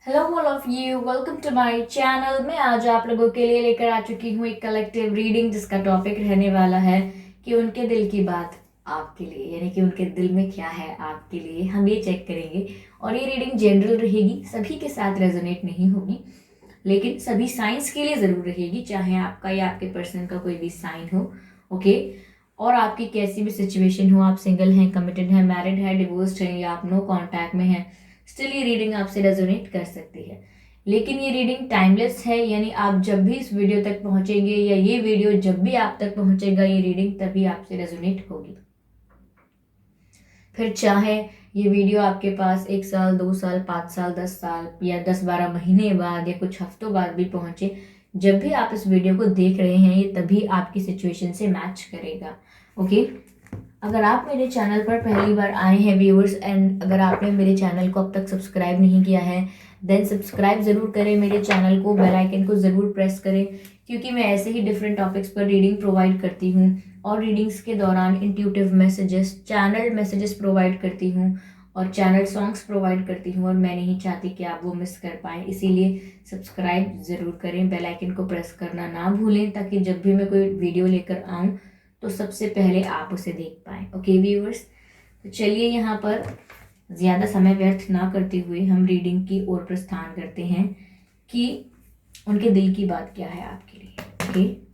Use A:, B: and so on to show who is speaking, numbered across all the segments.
A: Hello all of you, welcome to my channel. मैं आज आप लोगों के लिए लेकर आ चुकी हूँ एक कलेक्टिव रीडिंग जिसका टॉपिक रहने वाला है कि उनके दिल की बात आपके लिए, यानी कि उनके दिल में क्या है आपके लिए, हम ये चेक करेंगे। और ये रीडिंग जनरल रहेगी, सभी के साथ रेजोनेट नहीं होगी, लेकिन सभी साइंस के लिए ज़रूर रहेगी, चाहे आपका या आपके पर्सन का कोई भी साइन हो। ओके। और आपकी कैसी भी सिचुएशन हो, आप सिंगल हैं, कमिटेड हैं, मैरिड है, डिवोर्स्ड हैं या आप नो कांटेक्ट में हैं, स्टिल ये रीडिंग आपसे रेजोनेट कर सकती है। लेकिन ये रीडिंग टाइमलेस है, यानी आप जब भी इस वीडियो तक पहुंचेंगे या ये वीडियो जब भी आप तक पहुंचेगा, ये रीडिंग तभी आपसे रेजोनेट होगी। फिर चाहे ये वीडियो आपके पास 1 साल, 2 साल, 5 साल, 10 साल या 10-12 महीने बाद या कुछ हफ्तों बाद भी पहुंचे, जब भी आप इस वीडियो को देख रहे हैं ये तभी आपकी सिचुएशन से मैच करेगा। ओके। अगर आप मेरे चैनल पर पहली बार आए हैं व्यूअर्स, एंड अगर आपने मेरे चैनल को अब तक सब्सक्राइब नहीं किया है, देन सब्सक्राइब ज़रूर करें मेरे चैनल को, बेल आइकन को ज़रूर प्रेस करें, क्योंकि मैं ऐसे ही डिफरेंट टॉपिक्स पर रीडिंग प्रोवाइड करती हूँ और रीडिंग्स के दौरान intuitive messages, channel messages provide करती हूँ और चैनल सॉन्ग्स प्रोवाइड करती हूँ, और मैं नहीं चाहती कि आप वो मिस कर पाएँ। इसीलिए सब्सक्राइब ज़रूर करें, बेल आइकन को प्रेस करना ना भूलें, ताकि जब भी मैं कोई वीडियो लेकर आऊँ तो सबसे पहले आप उसे देख पाएँ। ओके व्यूअर्स, तो चलिए यहाँ पर ज़्यादा समय व्यर्थ ना करते हुए हम रीडिंग की ओर प्रस्थान करते हैं कि उनके दिल की बात क्या है आपके लिए। ओके।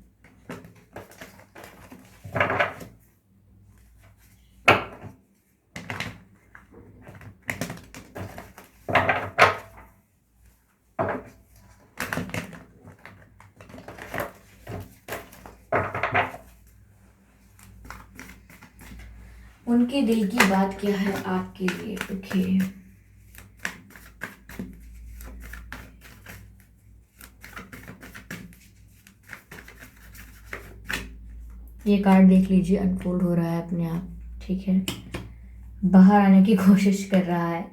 A: उनके दिल की बात क्या है आपके लिए। ओके। ये कार्ड देख लीजिए, अनफोल्ड हो रहा है अपने आप, ठीक है, बाहर आने की कोशिश कर रहा है।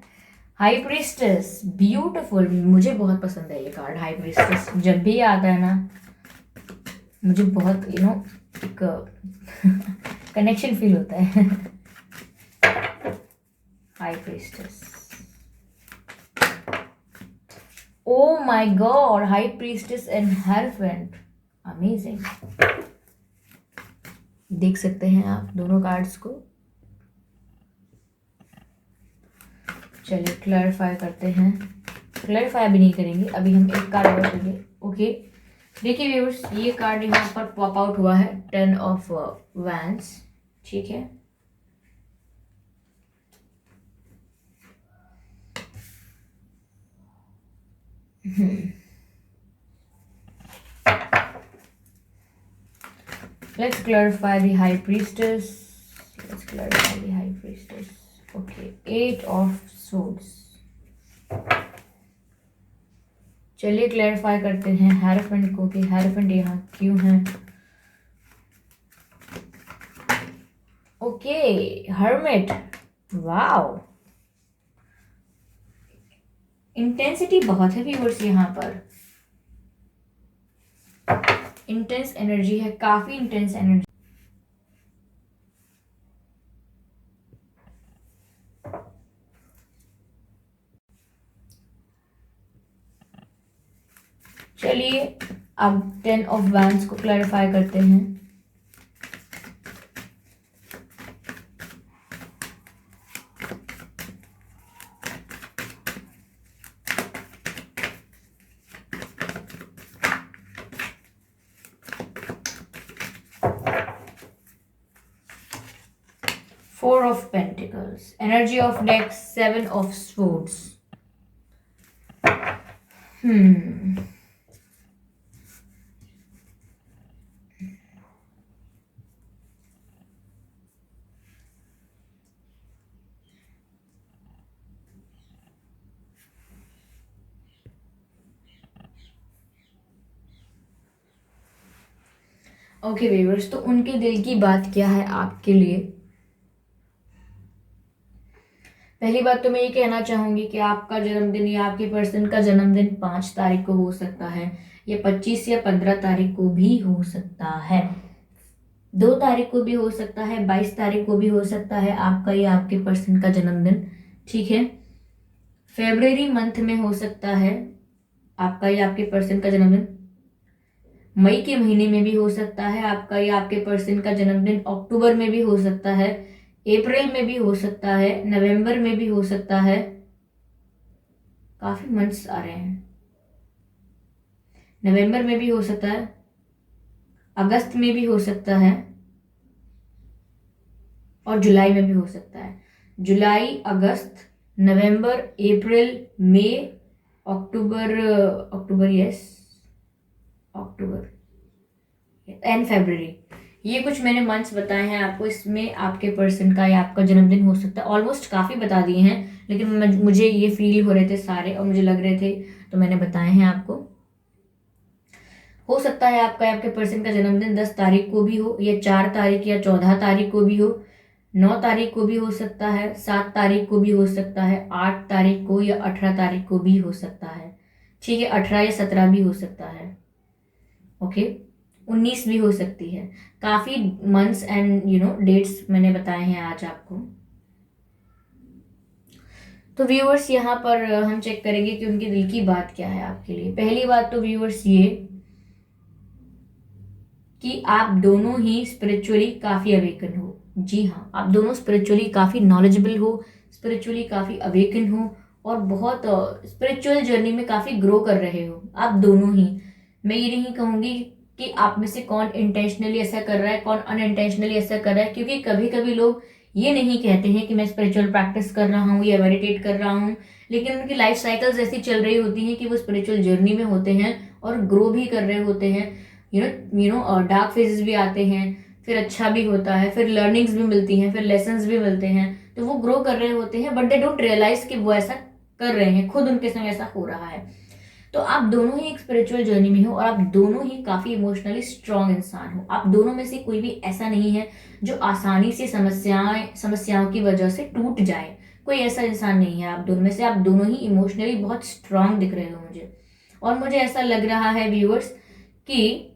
A: हाई प्रीस्टेस, ब्यूटिफुल, मुझे बहुत पसंद है ये कार्ड। हाई प्रीस्टेस जब भी आता है ना, मुझे बहुत एक कनेक्शन फील होता है। High priestess, oh my God, high priestess and hierophant, amazing. देख सकते हैं आप दोनों कार्ड्स को। चलिए क्लैरिफाई करते हैं। क्लैरिफाई भी नहीं करेंगे, अभी हम एक कार्ड और लेंगे। ओके। देखिए व्यूअर्स, ये कार्ड यहाँ पर पॉप आउट हुआ है, 10 ऑफ वैंड्स, ठीक है। Let's clarify the High Priestess. Let's clarify the High Priestess. Okay, 8 of Swords. चलिए क्लैरिफाई करते हैं हेरोफेंट को कि हेरोफेंट यहाँ क्यों है। ओके, हर्मिट, वाओ, इंटेंसिटी बहुत है व्यूअर्स, यहाँ पर इंटेंस एनर्जी है, काफी इंटेंस एनर्जी। चलिए अब 10 ऑफ वैंड्स को क्लैरिफाई करते हैं। Four of Pentacles, energy of deck, 7 of Swords. Okay viewers, तो उनके दिल की बात क्या है आपके लिए। पहली बात तो मैं ये कहना चाहूंगी कि आपका जन्मदिन या आपके पर्सन का जन्मदिन 5 तारीख को हो सकता है, या 25 या 15 तारीख को भी हो सकता है, 2 तारीख को भी हो सकता है, 22 तारीख को भी हो सकता है, आपका या आपके पर्सन का जन्मदिन, ठीक है। फरवरी मंथ में हो सकता है आपका या आपके पर्सन का जन्मदिन। मई के महीने में भी हो सकता है आपका या आपके पर्सन का जन्मदिन। अक्टूबर में भी हो सकता है, अप्रैल में भी हो सकता है, नवंबर में भी हो सकता है। काफी मंथ्स आ रहे हैं। नवंबर में भी हो सकता है, अगस्त में भी हो सकता है और जुलाई में भी हो सकता है। जुलाई, अगस्त, नवंबर, अप्रैल, मई, अक्टूबर, अक्टूबर यस, अक्टूबर एंड फरवरी। ये कुछ मैंने मंथ्स बताए हैं आपको। इसमें आपके पर्सन का या आपका जन्मदिन हो सकता है। ऑलमोस्ट काफी बता दिए हैं, लेकिन मुझे ये फील हो रहे थे सारे और मुझे लग रहे थे तो मैंने बताए हैं आपको। हो सकता है आपका या आपके पर्सन का जन्मदिन 10 तारीख को भी हो, या 4 तारीख या 14 तारीख को भी हो, 9 तारीख को भी हो सकता है, 7 तारीख को भी हो सकता है, 8 तारीख को या 18 तारीख को भी हो सकता है। ठीक है, 18 या 17 भी हो सकता है। ओके, 19 भी हो सकती है। काफी मंथ्स एंड डेट्स मैंने बताए हैं आज आपको। तो व्यूअर्स यहाँ पर हम चेक करेंगे कि उनके दिल की बात क्या है आपके लिए। पहली बात तो व्यूअर्स ये कि आप दोनों ही स्पिरिचुअली काफी अवेकन हो। जी हाँ, आप दोनों स्पिरिचुअली काफी नॉलेजेबल हो, स्पिरिचुअली काफी अवेकन हो और बहुत स्पिरिचुअल जर्नी में काफी ग्रो कर रहे हो आप दोनों ही। मैं ये नहीं कहूंगी कि आप में से कौन इंटेंशनली ऐसा कर रहा है, कौन अनइंटेंशनली ऐसा कर रहा है, क्योंकि कभी कभी लोग ये नहीं कहते हैं कि मैं स्पिरिचुअल प्रैक्टिस कर रहा हूँ या मेडिटेट कर रहा हूँ, लेकिन उनकी लाइफ साइकिल्स ऐसी चल रही होती हैं कि वो स्पिरिचुअल जर्नी में होते हैं और ग्रो भी कर रहे होते हैं। डार्क फेजेस भी आते हैं, फिर अच्छा भी होता है, फिर लर्निंग्स भी मिलती हैं, फिर लेसन्स भी मिलते हैं, तो वो ग्रो कर रहे होते हैं, बट दे डोंट रियलाइज कि वो ऐसा कर रहे हैं, खुद उनके संग ऐसा हो रहा है। तो आप दोनों ही एक स्पिरिचुअल जर्नी में हो और आप दोनों ही काफी इमोशनली स्ट्रांग इंसान हो। आप दोनों में से कोई भी ऐसा नहीं है जो आसानी से समस्याओं की वजह से टूट जाए। कोई ऐसा इंसान नहीं है आप दोनों में से। आप दोनों ही इमोशनली बहुत स्ट्रांग दिख रहे हो मुझे, और मुझे ऐसा लग रहा है व्यूअर्स कि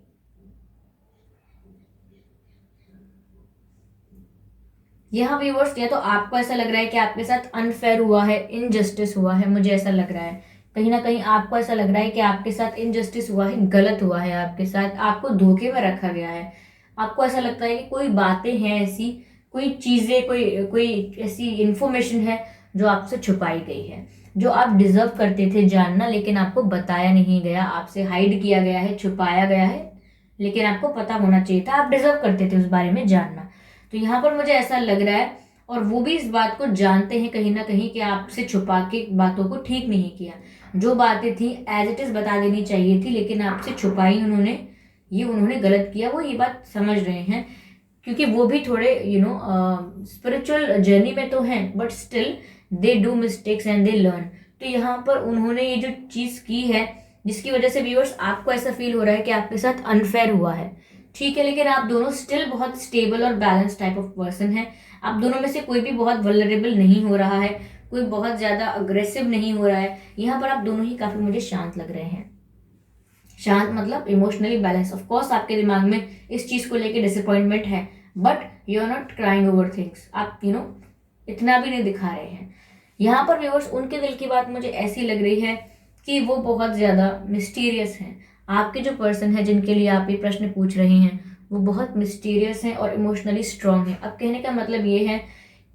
A: यहाँ व्यूअर्स या तो आपको ऐसा लग रहा है कि आपके साथ अनफेयर हुआ है, इनजस्टिस हुआ है। मुझे ऐसा लग रहा है कहीं ना कहीं आपको ऐसा लग रहा है कि आपके साथ इनजस्टिस हुआ है, गलत हुआ है आपके साथ, आपको धोखे में रखा गया है। आपको ऐसा लगता है कि कोई बातें हैं ऐसी, कोई चीजें, कोई कोई ऐसी इंफॉर्मेशन है जो आपसे छुपाई गई है, जो आप डिजर्व करते थे जानना, लेकिन आपको बताया नहीं गया, आपसे हाइड किया गया है, छुपाया गया है, लेकिन आपको पता होना चाहिए था, आप डिजर्व करते थे उस बारे में जानना। तो यहाँ पर मुझे ऐसा लग रहा है, और वो भी इस बात को जानते हैं कहीं ना कहीं कि आपसे छुपा के बातों को ठीक नहीं किया। जो बातें थी एज इट इज बता देनी चाहिए थी, लेकिन आपसे छुपाई उन्होंने, ये उन्होंने गलत किया। वो ये बात समझ रहे हैं, क्योंकि वो भी थोड़े स्पिरिचुअल जर्नी में तो हैं, but still they do mistakes and they learn. तो यहाँ पर उन्होंने ये जो चीज की है, जिसकी वजह से व्यूअर्स आपको ऐसा फील हो रहा है कि आपके साथ अनफेयर हुआ है, ठीक है, लेकिन आप दोनों स्टिल बहुत स्टेबल और बैलेंस टाइप ऑफ पर्सन है। आप दोनों में से कोई भी बहुत वल्नरेबल नहीं हो रहा है, कोई बहुत ज्यादा अग्रेसिव नहीं हो रहा है। यहाँ पर आप दोनों ही काफी मुझे शांत लग रहे हैं। शांत मतलब इमोशनली बैलेंस। ऑफ कोर्स आपके दिमाग में इस चीज को लेके डिसअपॉइंटमेंट है, but you are not crying over things. आप इतना भी नहीं दिखा रहे हैं। यहाँ पर व्यूअर्स उनके दिल की बात मुझे ऐसी लग रही है कि वो बहुत ज्यादा मिस्टीरियस हैं। आपके जो पर्सन है जिनके लिए आप ये प्रश्न पूछ रहे हैं, वो बहुत मिस्टीरियस हैं और इमोशनली स्ट्रांग हैं। अब कहने का मतलब ये है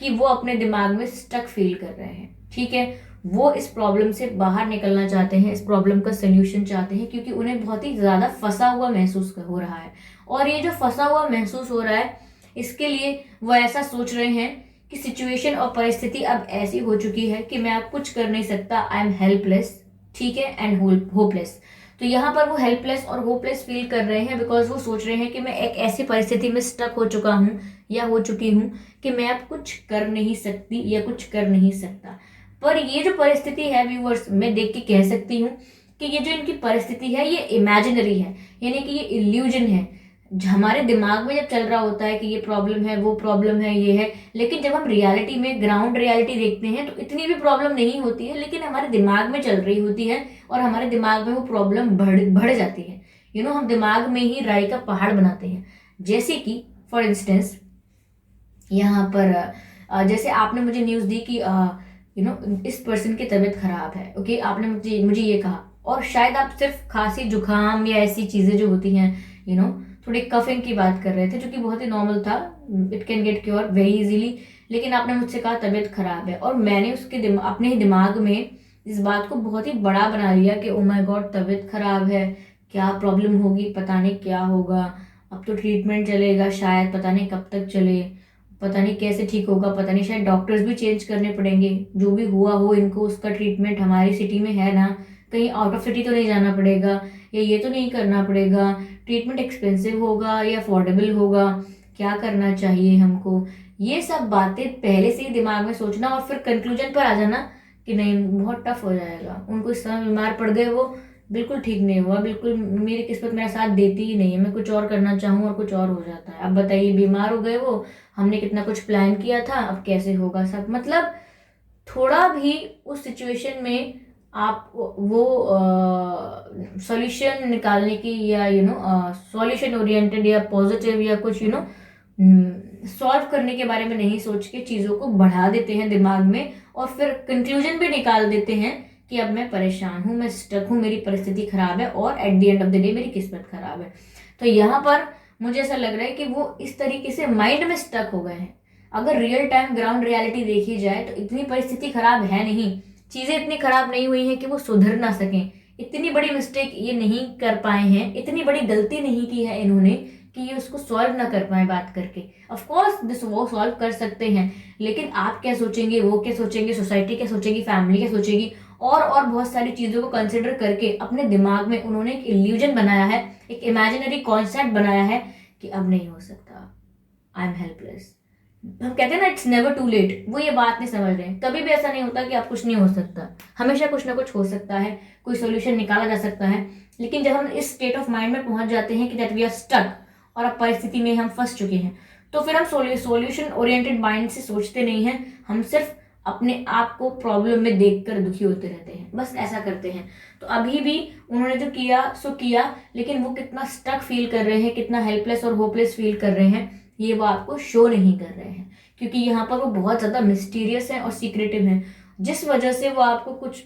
A: कि वो अपने दिमाग में स्टक फील कर रहे हैं, ठीक है। वो इस प्रॉब्लम से बाहर निकलना चाहते हैं, इस प्रॉब्लम का सोल्यूशन चाहते हैं, क्योंकि उन्हें बहुत ही ज्यादा फंसा हुआ महसूस हो रहा है। और ये जो फंसा हुआ महसूस हो रहा है, इसके लिए वो ऐसा सोच रहे हैं कि सिचुएशन और परिस्थिति अब ऐसी हो चुकी है कि मैं अब कुछ कर नहीं सकता, आई एम हेल्पलेस, ठीक है, एंड होपलेस। तो यहाँ पर वो हेल्पलेस और होपलेस फील कर रहे हैं, बिकॉज वो सोच रहे हैं कि मैं एक ऐसी परिस्थिति में स्टक हो चुका हूँ या हो चुकी हूँ कि मैं अब कुछ कर नहीं सकती या कुछ कर नहीं सकता। पर ये जो परिस्थिति है व्यूअर्स, मैं देख के कह सकती हूँ कि ये जो इनकी परिस्थिति है ये इमेजिनरी है, यानी कि ये इल्यूजन है। हमारे दिमाग में जब चल रहा होता है कि ये प्रॉब्लम है, वो प्रॉब्लम है, ये है, लेकिन जब हम रियलिटी में ग्राउंड रियलिटी देखते हैं तो इतनी भी प्रॉब्लम नहीं होती है, लेकिन हमारे दिमाग में चल रही होती है और हमारे दिमाग में वो प्रॉब्लम बढ़ जाती है। हम दिमाग में ही राई का पहाड़ बनाते हैं। जैसे कि फॉर इंस्टेंस यहाँ पर जैसे आपने मुझे न्यूज दी कि इस पर्सन की तबीयत खराब है, ओके, आपने मुझे ये कहा, और शायद आप सिर्फ खांसी जुकाम या ऐसी चीजें जो होती हैं, थोड़ी कफिंग की बात कर रहे थे, जो कि बहुत ही नॉर्मल था, it can get cure very easily. लेकिन आपने मुझसे कहा तबीयत खराब है, और मैंने अपने ही दिमाग में इस बात को बहुत ही बड़ा बना लिया कि ओ माय गॉड, तबीयत खराब है, क्या प्रॉब्लम होगी, पता नहीं क्या होगा, अब तो ट्रीटमेंट चलेगा शायद, पता नहीं कब तक चले, पता नहीं कैसे ठीक होगा, पता नहीं शायद डॉक्टर्स भी चेंज करने पड़ेंगे, जो भी हुआ हो इनको, उसका ट्रीटमेंट हमारी सिटी में है ना, कहीं आउट ऑफ सिटी तो नहीं जाना पड़ेगा, या ये तो नहीं करना पड़ेगा, ट्रीटमेंट एक्सपेंसिव होगा या अफोर्डेबल होगा, क्या करना चाहिए हमको, ये सब बातें पहले से ही दिमाग में सोचना, और फिर कंक्लूजन पर आ जाना कि नहीं बहुत टफ हो जाएगा, उनको इस समय बीमार पड़ गए, वो बिल्कुल ठीक नहीं हुआ, बिल्कुल मेरी किस्मत मेरा साथ देती ही नहीं है, मैं कुछ और करना चाहूँ और कुछ और हो जाता है, अब बताइए बीमार हो गए वो, हमने कितना कुछ प्लान किया था, अब कैसे होगा सब, मतलब थोड़ा भी उस सिचुएशन में आप वो सॉल्यूशन निकालने की, या सॉल्यूशन ओरिएंटेड या पॉजिटिव या कुछ सॉल्व करने के बारे में नहीं सोच के चीज़ों को बढ़ा देते हैं दिमाग में, और फिर कंक्लूजन भी निकाल देते हैं कि अब मैं परेशान हूँ, मैं स्टक हूँ, मेरी परिस्थिति खराब है, और at the end of the day मेरी किस्मत खराब है। तो यहाँ पर मुझे ऐसा लग रहा है कि वो इस तरीके से माइंड में स्टक हो गए हैं। अगर रियल टाइम ग्राउंड रियलिटी देखी जाए तो इतनी परिस्थिति खराब है नहीं, चीजें इतनी खराब नहीं हुई हैं कि वो सुधर ना सकें, इतनी बड़ी मिस्टेक ये नहीं कर पाए हैं, इतनी बड़ी गलती नहीं की है इन्होंने कि ये उसको सॉल्व ना कर पाए बात करके। ऑफ कोर्स दिस वो सॉल्व कर सकते हैं, लेकिन आप क्या सोचेंगे, वो क्या सोचेंगे, सोसाइटी क्या सोचेगी, फैमिली क्या सोचेगी, और बहुत सारी चीजों को कंसिडर करके अपने दिमाग में उन्होंने एक इल्यूजन बनाया है, एक इमेजिनरी कॉन्सेप्ट बनाया है कि अब नहीं हो सकता, आई एम हेल्पलेस। हम कहते हैं ना इट्स नेवर टू लेट, वो ये बात नहीं समझ रहे हैं, कभी भी ऐसा नहीं होता कि आप कुछ नहीं हो सकता, हमेशा कुछ ना कुछ हो सकता है, कोई सोल्यूशन निकाला जा सकता है। लेकिन जब हम इस स्टेट ऑफ माइंड में पहुंच जाते हैं कि दैट वी आर स्टक, और अब परिस्थिति में हम फंस चुके हैं, तो फिर हम सोल्यूशन ओरिएंटेड माइंड से सोचते नहीं हैं, हम सिर्फ अपने आप को प्रॉब्लम में देखकर दुखी होते रहते हैं, बस ऐसा करते हैं। तो अभी भी उन्होंने जो किया सो किया, लेकिन वो कितना स्टक फील कर रहे हैं, कितना हेल्पलेस और होपलेस फील कर रहे हैं, ये वो आपको शो नहीं कर रहे हैं, क्योंकि यहाँ पर वो बहुत ज्यादा मिस्टीरियस है और सीक्रेटिव है, जिस वजह से वो आपको कुछ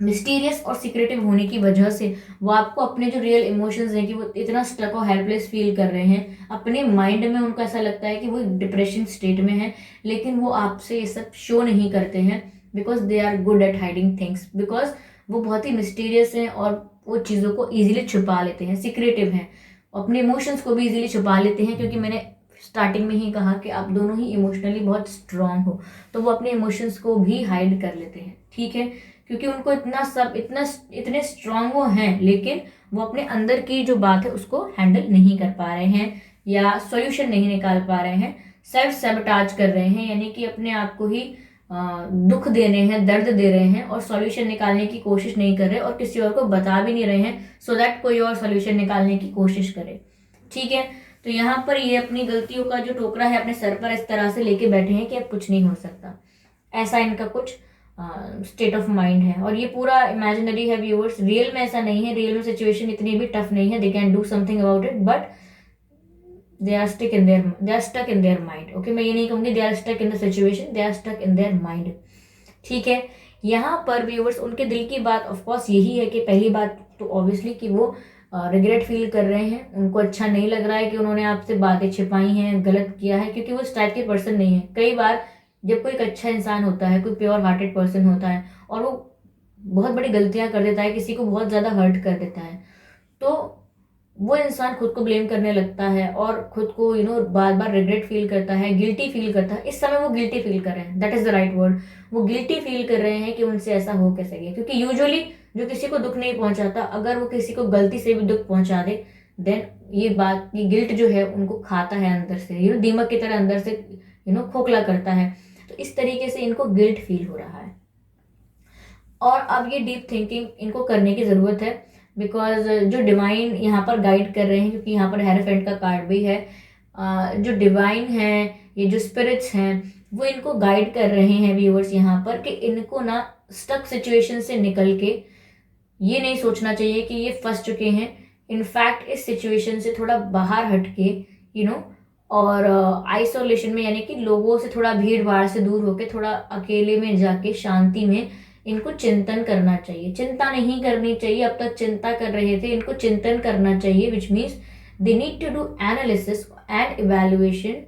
A: मिस्टीरियस और सीक्रेटिव होने की वजह से वो आपको अपने जो रियल इमोशंस हैं कि वो इतना स्टक और हेल्पलेस फील कर रहे हैं अपने माइंड में, उनको ऐसा लगता है कि वो डिप्रेशन स्टेट में है, लेकिन वो आपसे ये सब शो नहीं करते हैं, because they are good at hiding things, because वो बहुत ही मिस्टीरियस हैं और वो चीज़ों को ईजिली छुपा लेते हैं, सीक्रेटिव हैं, अपने इमोशंस को भी ईजिली छुपा लेते हैं, क्योंकि मैंने स्टार्टिंग में ही कहा कि आप दोनों ही इमोशनली बहुत स्ट्रांग हो, तो वो अपने इमोशंस को भी हाइड कर लेते हैं, ठीक है, क्योंकि उनको इतने स्ट्रांग वो हैं, लेकिन वो अपने अंदर की जो बात है उसको हैंडल नहीं कर पा रहे हैं, या सॉल्यूशन नहीं निकाल पा रहे हैं, सेल्फ सैबोटाज कर रहे हैं, यानी कि अपने आप को ही दुख दे रहे हैं, दर्द दे रहे हैं, और सॉल्यूशन निकालने की कोशिश नहीं कर रहे, और किसी और को बता भी नहीं रहे हैं, सो दैट कोई और सॉल्यूशन निकालने की कोशिश करे, ठीक है। तो यहाँ पर ये अपनी गलतियों का जो टोकरा है अपने सर पर इस तरह से लेके बैठे हैं कि अब कुछ नहीं हो सकता, ऐसा इनका कुछ स्टेट ऑफ माइंड है, और ये पूरा इमेजिनरी है व्यूअर्स, रियल में ऐसा नहीं है, रियल में सिचुएशन इतनी भी टफ नहीं है, they can do something about it, but they are stuck in their mind, okay, मैं ये नहीं कहूंगी they are stuck in the situation, they are stuck in their mind, ठीक है। यहाँ पर व्यूअर्स उनके दिल की बात ऑफकोर्स यही है कि पहली बात तो ऑब्वियसली कि वो रिग्रेट फील कर रहे हैं, उनको अच्छा नहीं लग रहा है कि उन्होंने आपसे बातें छिपाई हैं, गलत किया है, क्योंकि वो इस टाइप के पर्सन नहीं है। कई बार जब कोई एक अच्छा इंसान होता है, कोई प्योर हार्टेड पर्सन होता है, और वो बहुत बड़ी गलतियां कर देता है, किसी को बहुत ज़्यादा हर्ट कर देता है, तो वो इंसान खुद को ब्लेम करने लगता है, और खुद को बार बार रिग्रेट फील करता है, गिल्टी फील करता है। इस समय वो गिल्टी फील कर रहे हैं, that is the right word, वो गिल्टी फील कर रहे हैं कि उनसे ऐसा हो कैसे गया, क्योंकि यूजुअली जो किसी को दुख नहीं पहुंचाता, अगर वो किसी को गलती से भी दुख पहुंचा दे, देन ये गिल्ट जो है उनको खाता है अंदर से, दीमक की तरह अंदर से खोखला करता है, तो इस तरीके से इनको गिल्ट फील हो रहा है। और अब ये डीप थिंकिंग इनको करने की जरूरत है, बिकॉज जो डिवाइन यहाँ पर गाइड कर रहे हैं, क्योंकि यहाँ पर हेरोफेंट का कार्ड भी है, जो डिवाइन है, ये जो स्पिरिट्स हैं, वो इनको गाइड कर रहे हैं व्यूअर्स यहाँ पर, कि इनको ना स्टक सिचुएशन से निकल के ये नहीं सोचना चाहिए कि ये फंस चुके हैं, इनफैक्ट इस सिचुएशन से थोड़ा बाहर हट के और आइसोलेशन में, यानी कि लोगों से थोड़ा भीड़ भाड़ से दूर होके थोड़ा अकेले में जाके शांति में इनको चिंतन करना चाहिए। चिंता नहीं करनी चाहिए, अब तक चिंता कर रहे थे, इनको चिंतन करना चाहिए, which means they need to do analysis and evaluation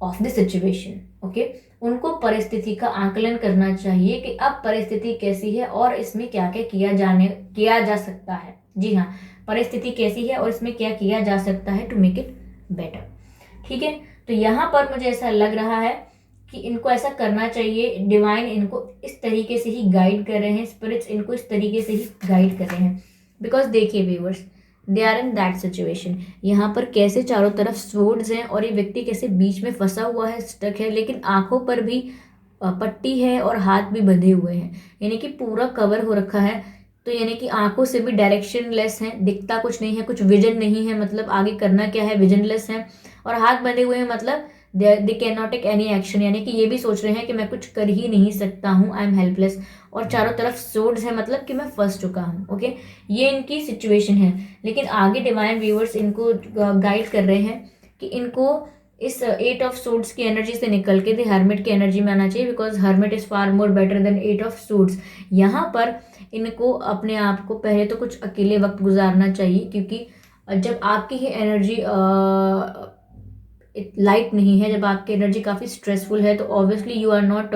A: of the situation. Okay, उनको परिस्थिति का आकलन करना चाहिए कि अब परिस्थिति कैसी है और इसमें क्या क्या किया जा सकता है। जी हाँ, परिस्थिति कैसी है और इसमें क्या किया जा सकता है टू मेक इट बेटर। ठीक है, तो यहाँ पर मुझे ऐसा लग रहा है कि इनको ऐसा करना चाहिए। डिवाइन इनको इस तरीके से ही गाइड कर रहे हैं, स्पिरिट्स इनको इस तरीके से ही गाइड कर रहे हैं। बिकॉज देखिए viewers, they are in that situation. यहाँ पर कैसे चारों तरफ स्वर्ड्स हैं और ये व्यक्ति कैसे बीच में फंसा हुआ है, स्टक है, लेकिन आंखों पर भी पट्टी है और हाथ भी बंधे हुए हैं, यानी कि पूरा कवर हो रखा है। तो यानी कि आंखों से भी डायरेक्शन लेस है, दिखता कुछ नहीं है, कुछ विजन नहीं है, मतलब आगे करना क्या है, विजनलेस है। और हाथ बंधे हुए हैं, मतलब they can not take any action, यानी कि ये भी सोच रहे हैं कि मैं कुछ कर ही नहीं सकता हूँ, आई एम हेल्पलेस। और चारों तरफ सोर्ड्स है, मतलब कि मैं फंस चुका हूँ। ओके, ये इनकी सिचुएशन है। लेकिन आगे डिवाइन व्यूअर्स इनको गाइड कर रहे हैं कि इनको इस 8 ऑफ सोर्ड्स की एनर्जी से निकल के द हर्मिट की एनर्जी में आना चाहिए, because hermit is far more better than 8 of swords. यहाँ पर इनको अपने आप को पहले तो कुछ अकेले वक्त गुजारना चाहिए, क्योंकि जब आपकी ही एनर्जी लाइट नहीं है, जब आपकी एनर्जी काफ़ी स्ट्रेसफुल है, तो obviously you are not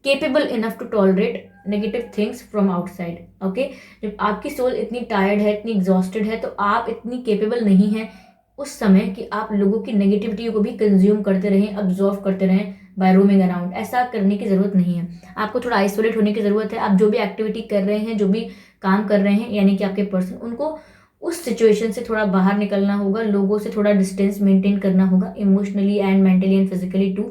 A: capable enough to tolerate negative things from outside. Okay, जब आपकी सोल इतनी टायर्ड है, इतनी एग्जॉस्टेड है, तो आप इतनी केपेबल नहीं है उस समय कि आप लोगों की नेगेटिविटी को भी कंज्यूम करते रहें, अब्जॉर्व करते रहें बाय रोमिंग अराउंड। ऐसा करने की ज़रूरत नहीं है, आपको थोड़ा आइसोलेट होने की ज़रूरत है। आप जो भी एक्टिविटी कर रहे हैं, जो भी काम कर रहे हैं, यानी कि आपके पर्सन, उनको उस सिचुएशन से थोड़ा बाहर निकलना होगा, लोगों से थोड़ा डिस्टेंस मेंटेन करना होगा, emotionally and mentally and physically too.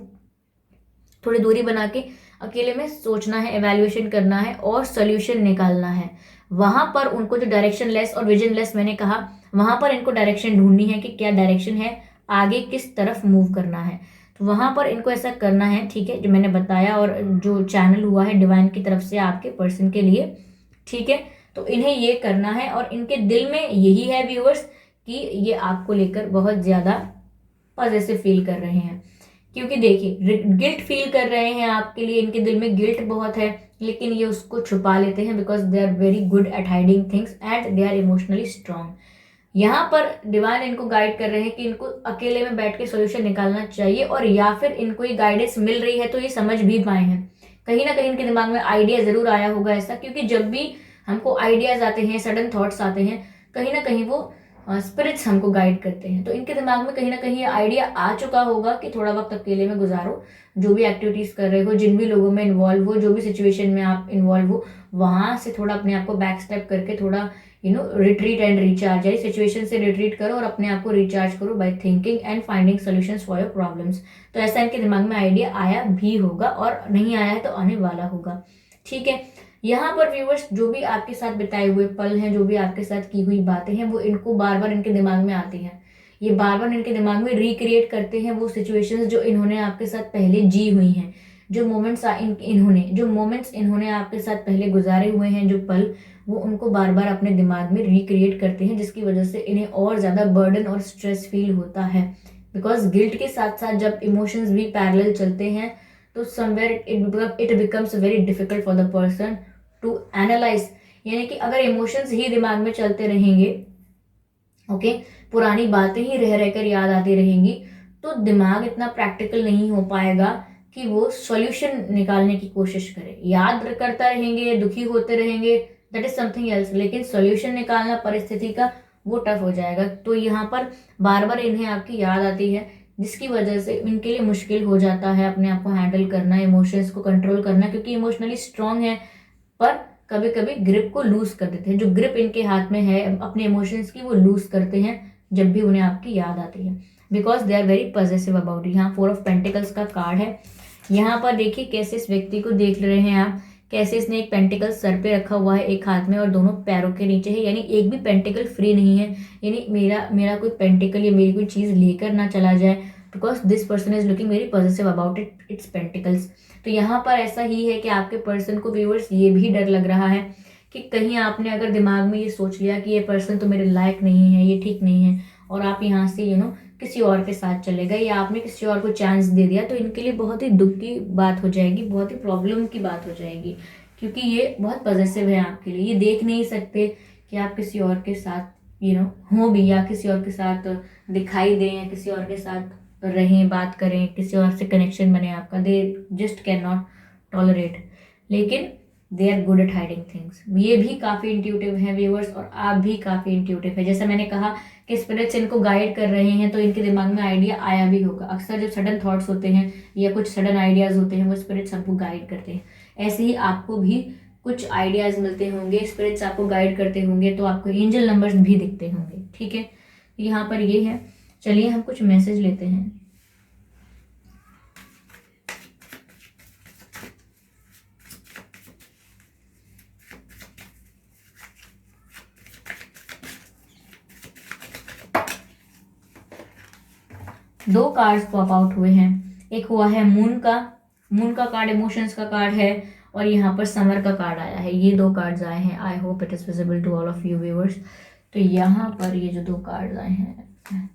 A: थोड़ी दूरी बना के अकेले में सोचना है, एवेल्युएशन करना है और सोल्यूशन निकालना है। वहां पर उनको जो डायरेक्शन लेस और विजन लेस मैंने कहा, वहां पर इनको डायरेक्शन ढूंढनी है कि क्या डायरेक्शन है, आगे किस तरफ मूव करना है। तो वहां पर इनको ऐसा करना है, ठीक है, जो मैंने बताया और जो चैनल हुआ है डिवाइन की तरफ से आपके पर्सन के लिए। ठीक है, तो इन्हें ये करना है और इनके दिल में यही है व्यूअर्स कि ये आपको लेकर बहुत ज़्यादा पॉजिटिव फील कर रहे हैं। क्योंकि देखिए, गिल्ट फील कर रहे हैं आपके लिए, इनके दिल में गिल्ट बहुत है, लेकिन ये उसको छुपा लेते हैं, because they are very good at hiding things and they are emotionally strong. यहाँ पर डिवाइन इनको गाइड कर रहे हैं कि इनको अकेले में बैठ के सोल्यूशन निकालना चाहिए, और या फिर इनको ये गाइडेंस मिल रही है तो ये समझ भी पाए हैं। कहीं ना कहीं इनके दिमाग में आइडिया जरूर आया होगा ऐसा, क्योंकि जब भी हमको आइडियाज आते हैं, सडन थॉट्स आते हैं, कहीं ना कहीं वो स्पिरिट्स हमको गाइड करते हैं। तो इनके दिमाग में कहीं ना कहीं ये आइडिया आ चुका होगा कि थोड़ा वक्त अकेले में गुजारो, जो भी एक्टिविटीज कर रहे हो, जिन भी लोगों में इन्वॉल्व हो, जो भी सिचुएशन में आप इन्वॉल्व हो, वहां से थोड़ा अपने आप को बैक स्टेप करके थोड़ा रिट्रीट एंड रिचार्ज, यानी सिचुएशन से रिट्रीट करो और अपने आप को रिचार्ज करो by thinking and finding solutions for your problems. तो ऐसा इनके दिमाग में आइडिया आया भी होगा, और नहीं आया है तो आने वाला होगा। ठीक है, यहाँ पर व्यूअर्स जो भी आपके साथ बिताए हुए पल हैं, जो भी आपके साथ की हुई बातें हैं, वो इनको बार बार इनके दिमाग में आती हैं। ये बार बार इनके दिमाग में रिक्रिएट करते हैं वो सिचुएशंस जो इन्होंने आपके साथ पहले जी हुई हैं, जो मोमेंट्स इन्होंने आपके साथ पहले गुजारे हुए हैं, जो पल, वो उनको बार बार अपने दिमाग में रिक्रिएट करते हैं, जिसकी वजह से इन्हें और ज़्यादा बर्डन और स्ट्रेस फील होता है। बिकॉज गिल्ट के साथ साथ जब इमोशंस भी पैरेलल चलते हैं, तो somewhere it becomes very difficult for the person to analyse. यानी कि अगर इमोशंस ही दिमाग में चलते रहेंगे, ओके, पुरानी बातें ही रह रहकर याद आती रहेंगी, तो दिमाग इतना प्रैक्टिकल नहीं हो पाएगा कि वो सॉल्यूशन निकालने की कोशिश करे। याद करता रहेंगे, दुखी होते रहेंगे, दैट इज समथिंग एल्स, लेकिन सॉल्यूशन निकालना परिस्थिति का, वो टफ हो जाएगा। तो यहाँ पर बार बार इन्हें आपकी याद आती है, जिसकी वजह से इनके लिए मुश्किल हो जाता है अपने आप को हैंडल करना, इमोशंस को कंट्रोल करना, क्योंकि इमोशनली स्ट्रांग है पर कभी कभी ग्रिप को लूज कर देते हैं। जो ग्रिप इनके हाथ में है अपने इमोशंस की, वो लूज करते हैं जब भी उन्हें आपकी याद आती है, because they are very positive about it. यहाँ 4 ऑफ पेंटिकल्स का कार्ड है। यहाँ पर देखिए कैसे इस व्यक्ति को देख रहे हैं आप, कैसे इसने एक पेंटिकल सर पे रखा हुआ है, एक हाथ में और दोनों पैरों के नीचे है, यानी एक भी पेंटिकल फ्री नहीं है। यानी मेरा कोई पेंटिकल या मेरी कोई चीज़ लेकर ना चला जाए, because this person is looking very positive about it's pentacles. तो यहाँ पर ऐसा ही है कि आपके पर्सन को व्यूअर्स ये भी डर लग रहा है कि कहीं आपने अगर दिमाग में ये सोच लिया कि ये पर्सन तो मेरे लायक नहीं है, ये ठीक नहीं है, और आप यहाँ से किसी और के साथ चले गए या आपने किसी और को चांस दे दिया, तो इनके लिए बहुत ही दुख की बात हो जाएगी, बहुत ही प्रॉब्लम की बात हो जाएगी, क्योंकि ये बहुत पॉजिटिव है आपके लिए। ये देख नहीं सकते कि आप किसी और के साथ हो भी, या किसी और के साथ दिखाई दें, या किसी और के साथ रहें, बात करें, किसी और से कनेक्शन बने आपका। They just can not tolerate, लेकिन they are good at hiding things. ये भी काफ़ी इंट्यूटिव है व्यूअर्स, और आप भी काफ़ी इंट्यूटिव है। जैसे मैंने कहा कि स्पिरिट्स इनको गाइड कर रहे हैं, तो इनके दिमाग में आइडिया आया भी होगा। अक्सर जब सडन थॉट्स होते हैं या कुछ सडन आइडियाज़ होते हैं, वो स्पिरिट्स हमको गाइड करते हैं। ऐसे ही आपको भी कुछ आइडियाज़ मिलते होंगे, स्पिरिट्स आपको गाइड करते होंगे, तो आपको एंजल नंबर्स भी दिखते होंगे। ठीक है, यहाँ पर ये है। चलिए हम कुछ मैसेज लेते हैं। दो कार्ड्स पॉप आउट हुए हैं। एक हुआ है मून का कार्ड इमोशंस का कार्ड है, और यहाँ पर समर का कार्ड आया है। ये दो कार्ड्स आए हैं। I hope it is visible to all of you viewers. तो यहाँ पर ये जो दो कार्ड्स आए हैं,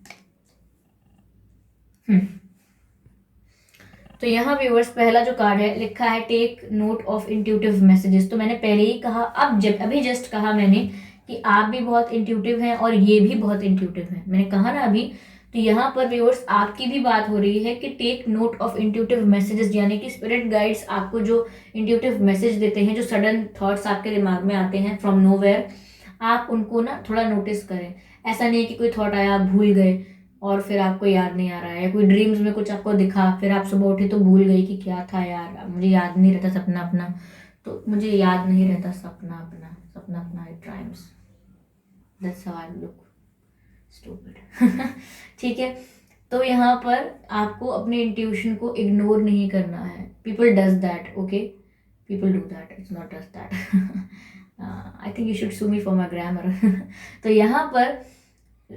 A: तो यहाँ व्यूअर्स पहला जो कार्ड है, लिखा है take note of intuitive messages. तो मैंने पहले ही कहा, अभी जस्ट कहा मैंने कि आप भी बहुत इंट्यूटिव हैं और ये भी बहुत इंट्यूटिव है, मैंने कहा ना अभी। तो यहाँ पर व्यूअर्स आपकी भी बात हो रही है कि take note of intuitive messages, यानी कि स्पिरिट गाइड्स आपको जो इंट्यूटिव मैसेज देते हैं, जो सडन थॉट्स आपके दिमाग में आते हैं फ्रॉम नोवेयर, आप उनको ना थोड़ा नोटिस करें। ऐसा नहीं कि कोई थॉट आया, आप भूल गए और फिर आपको याद नहीं आ रहा है, या कोई ड्रीम्स में कुछ आपको दिखा, फिर आप सुबह उठे तो भूल गई कि क्या था यार, मुझे याद नहीं रहता सपना अपना, तो मुझे याद नहीं रहता सपना अपना it rhymes, that's how I look stupid. ठीक है, तो यहाँ पर आपको अपने इंट्यूशन को इग्नोर नहीं करना है। People does that, okay, people do that, it's not does that. I think you should sue me for my grammar. तो यहाँ पर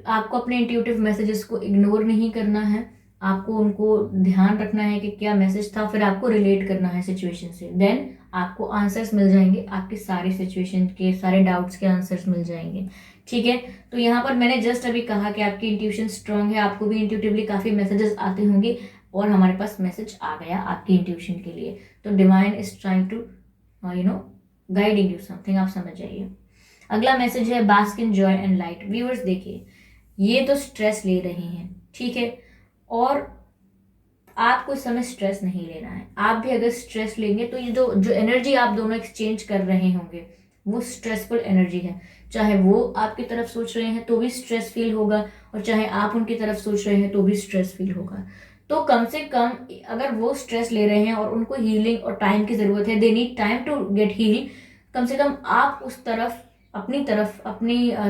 A: आपको अपने इंट्यूटिव मैसेजेस को इग्नोर नहीं करना है, आपको उनको ध्यान रखना है कि क्या मैसेज था, फिर आपको रिलेट करना है सिचुएशन से। देन आपको आंसर्स मिल जाएंगे, आपकी सारी सिचुएशन के सारे डाउट्स के आंसर्स मिल जाएंगे। ठीक है, तो यहाँ पर मैंने जस्ट अभी कहा कि आपकी इंट्यूशन स्ट्रांग है, आपको भी इंट्यूटिवली काफ़ी मैसेजेस आते होंगे, और हमारे पास मैसेज आ गया आपकी इंट्यूशन के लिए। तो divine is trying to guiding you something, आप समझ जाइए। अगला मैसेज है bask in joy and light. Viewers देखिए, ये तो स्ट्रेस ले रहे हैं, ठीक है, और आपको इस समय स्ट्रेस नहीं लेना है। आप भी अगर स्ट्रेस लेंगे तो ये जो एनर्जी आप दोनों एक्सचेंज कर रहे होंगे, वो स्ट्रेसफुल एनर्जी है। चाहे वो आपकी तरफ सोच रहे हैं तो भी स्ट्रेस फील होगा, और चाहे आप उनकी तरफ सोच रहे हैं तो भी स्ट्रेस फील होगा। तो कम से कम अगर वो स्ट्रेस ले रहे हैं और उनको हीलिंग और टाइम की ज़रूरत है, they need time to get heal, कम से कम आप उस तरफ अपनी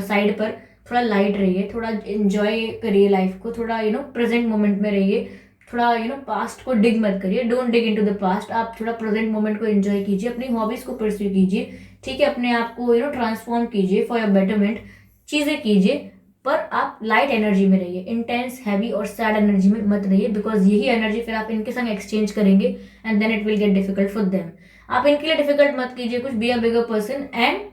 A: साइड पर थोड़ा लाइट रहिए, थोड़ा एंजॉय करिए लाइफ को, थोड़ा प्रेजेंट मोमेंट में रहिए, थोड़ा पास्ट को डिग मत करिए, don't dig into the past. आप थोड़ा प्रेजेंट मोमेंट को एंजॉय कीजिए, अपनी हॉबीज को परस्यू कीजिए, ठीक है, अपने आप को ट्रांसफॉर्म कीजिए फॉर योर बेटरमेंट, चीज़ें कीजिए, पर आप लाइट एनर्जी में रहिए, इंटेंस हैवी और सैड एनर्जी में मत रहिए, बिकॉज यही एनर्जी फिर आप इनके संग एक्सचेंज करेंगे and then it will get difficult for them. आप इनके लिए डिफिकल्ट मत कीजिए कुछ, be a bigger person and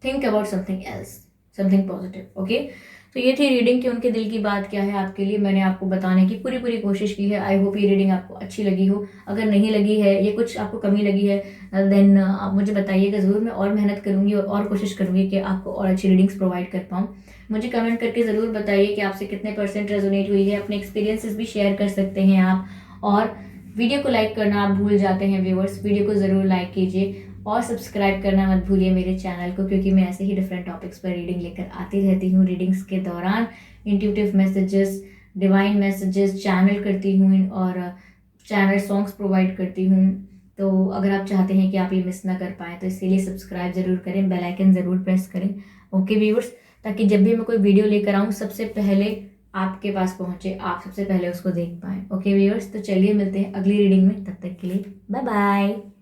A: think about something else, something positive, okay. तो ये थी रीडिंग कि उनके दिल की बात क्या है आपके लिए। मैंने आपको बताने की पूरी कोशिश की है। आई होप ये रीडिंग आपको अच्छी लगी हो। अगर नहीं लगी है, ये कुछ आपको कमी लगी है, देन आप मुझे बताइएगा ज़रूर। मैं और मेहनत करूँगी और कोशिश करूँगी कि आपको और अच्छी रीडिंग्स प्रोवाइड कर पाऊँ। मुझे कमेंट करके ज़रूर बताइए कि आपसे कितने % रेजोनेट हुई है। अपने एक्सपीरियंसेस भी शेयर कर सकते हैं आप, और वीडियो को लाइक करना आप भूल जाते हैं व्यूअर्स, वीडियो को ज़रूर लाइक कीजिए और सब्सक्राइब करना मत भूलिए मेरे चैनल को, क्योंकि मैं ऐसे ही डिफरेंट टॉपिक्स पर रीडिंग लेकर आती रहती हूँ। रीडिंग्स के दौरान intuitive messages, divine messages channel करती हूँ, और चैनल सॉन्ग्स प्रोवाइड करती हूँ। तो अगर आप चाहते हैं कि आप ये मिस ना कर पाएँ, तो इसके लिए सब्सक्राइब ज़रूर करें, बेल आइकन ज़रूर प्रेस करें, ओके व्यूअर्स, ताकि जब भी मैं कोई वीडियो लेकर आऊँ सबसे पहले आपके पास पहुँचे, आप सबसे पहले उसको देख पाएँ, ओके व्यूअर्स। तो चलिए मिलते हैं अगली रीडिंग में, तब तक के लिए बाय बाय।